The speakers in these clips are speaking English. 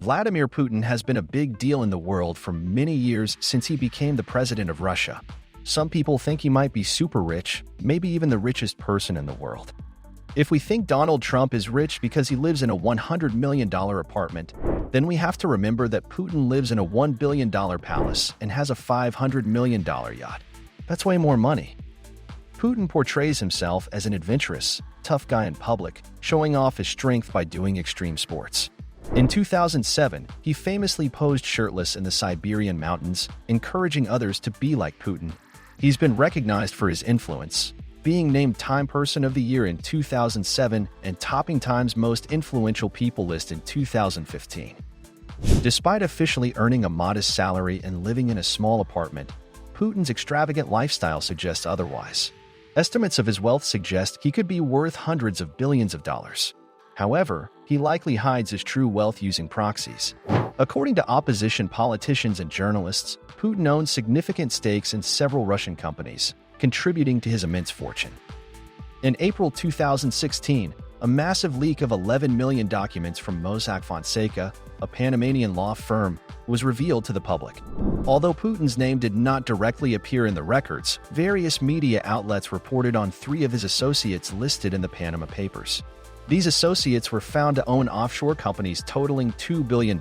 Vladimir Putin has been a big deal in the world for many years since he became the president of Russia. Some people think he might be super rich, maybe even the richest person in the world. If we think Donald Trump is rich because he lives in a $100 million apartment, then we have to remember that Putin lives in a $1 billion palace and has a $500 million yacht. That's way more money. Putin portrays himself as an adventurous, tough guy in public, showing off his strength by doing extreme sports. In 2007, he famously posed shirtless in the Siberian mountains, encouraging others to be like Putin. He's been recognized for his influence, being named Time Person of the Year in 2007 and topping Time's Most Influential People list in 2015. Despite officially earning a modest salary and living in a small apartment, Putin's extravagant lifestyle suggests otherwise. Estimates of his wealth suggest he could be worth hundreds of billions of dollars. However, he likely hides his true wealth using proxies. According to opposition politicians and journalists, Putin owns significant stakes in several Russian companies, contributing to his immense fortune. In April 2016, a massive leak of 11 million documents from Mossack Fonseca, a Panamanian law firm, was revealed to the public. Although Putin's name did not directly appear in the records, various media outlets reported on 3 of his associates listed in the Panama Papers. These associates were found to own offshore companies totaling $2 billion.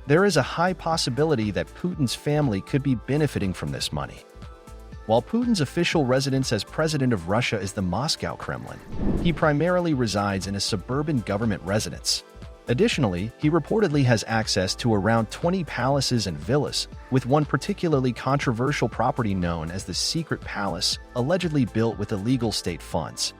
There is a high possibility that Putin's family could be benefiting from this money. While Putin's official residence as president of Russia is the Moscow Kremlin, he primarily resides in a suburban government residence. Additionally, he reportedly has access to around 20 palaces and villas, with one particularly controversial property known as the Secret Palace, allegedly built with illegal state funds.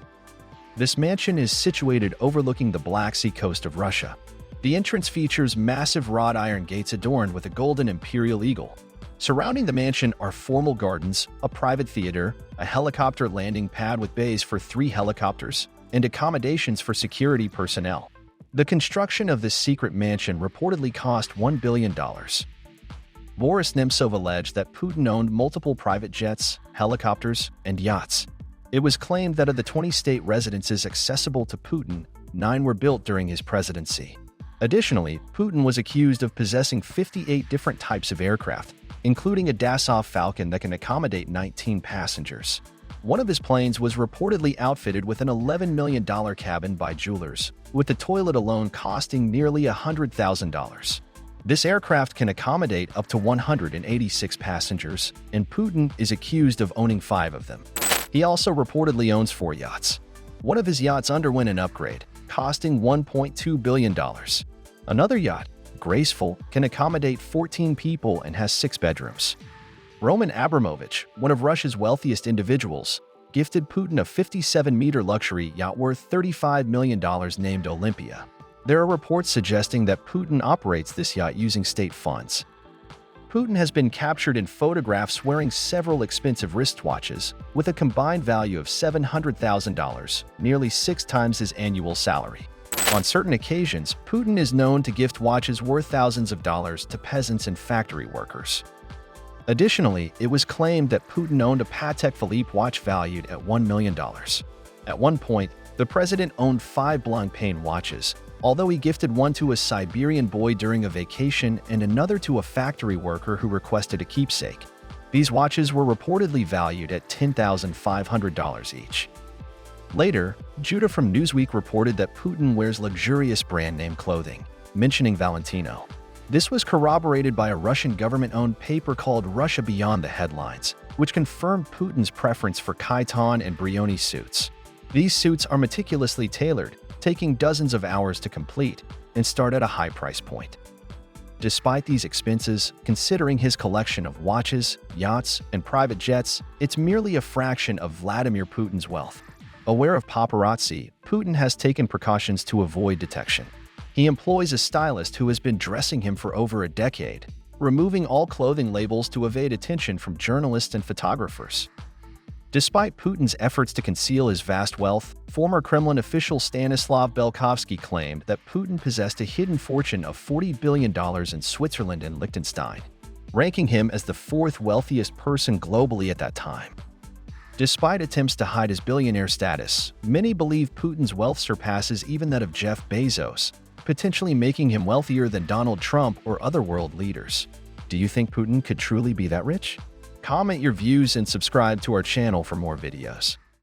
This mansion is situated overlooking the Black Sea coast of Russia. The entrance features massive wrought iron gates adorned with a golden imperial eagle. Surrounding the mansion are formal gardens, a private theater, a helicopter landing pad with bays for 3 helicopters, and accommodations for security personnel. The construction of this secret mansion reportedly cost $1 billion. Boris Nemtsov alleged that Putin owned multiple private jets, helicopters, and yachts. It was claimed that of the 20 state residences accessible to Putin, 9 were built during his presidency. Additionally, Putin was accused of possessing 58 different types of aircraft, including a Dassault Falcon that can accommodate 19 passengers. One of his planes was reportedly outfitted with an $11 million cabin by jewelers, with the toilet alone costing nearly $100,000. This aircraft can accommodate up to 186 passengers, and Putin is accused of owning 5 of them. He also reportedly owns 4 yachts. One of his yachts underwent an upgrade, costing $1.2 billion. Another yacht, Graceful, can accommodate 14 people and has 6 bedrooms. Roman Abramovich, one of Russia's wealthiest individuals, gifted Putin a 57-meter luxury yacht worth $35 million named Olympia. There are reports suggesting that Putin operates this yacht using state funds. Putin has been captured in photographs wearing several expensive wristwatches, with a combined value of $700,000, nearly 6 times his annual salary. On certain occasions, Putin is known to gift watches worth thousands of dollars to peasants and factory workers. Additionally, it was claimed that Putin owned a Patek Philippe watch valued at $1 million. At one point, the president owned 5 Blancpain watches, although he gifted one to a Siberian boy during a vacation and another to a factory worker who requested a keepsake. These watches were reportedly valued at $10,500 each. Later, Judah from Newsweek reported that Putin wears luxurious brand-name clothing, mentioning Valentino. This was corroborated by a Russian government-owned paper called Russia Beyond the Headlines, which confirmed Putin's preference for Khitan and Brioni suits. These suits are meticulously tailored, taking dozens of hours to complete, and start at a high price point. Despite these expenses, considering his collection of watches, yachts, and private jets, it's merely a fraction of Vladimir Putin's wealth. Aware of paparazzi, Putin has taken precautions to avoid detection. He employs a stylist who has been dressing him for over a decade, removing all clothing labels to evade attention from journalists and photographers. Despite Putin's efforts to conceal his vast wealth, former Kremlin official Stanislav Belkovsky claimed that Putin possessed a hidden fortune of $40 billion in Switzerland and Liechtenstein, ranking him as the 4th wealthiest person globally at that time. Despite attempts to hide his billionaire status, many believe Putin's wealth surpasses even that of Jeff Bezos, potentially making him wealthier than Donald Trump or other world leaders. Do you think Putin could truly be that rich? Comment your views and subscribe to our channel for more videos.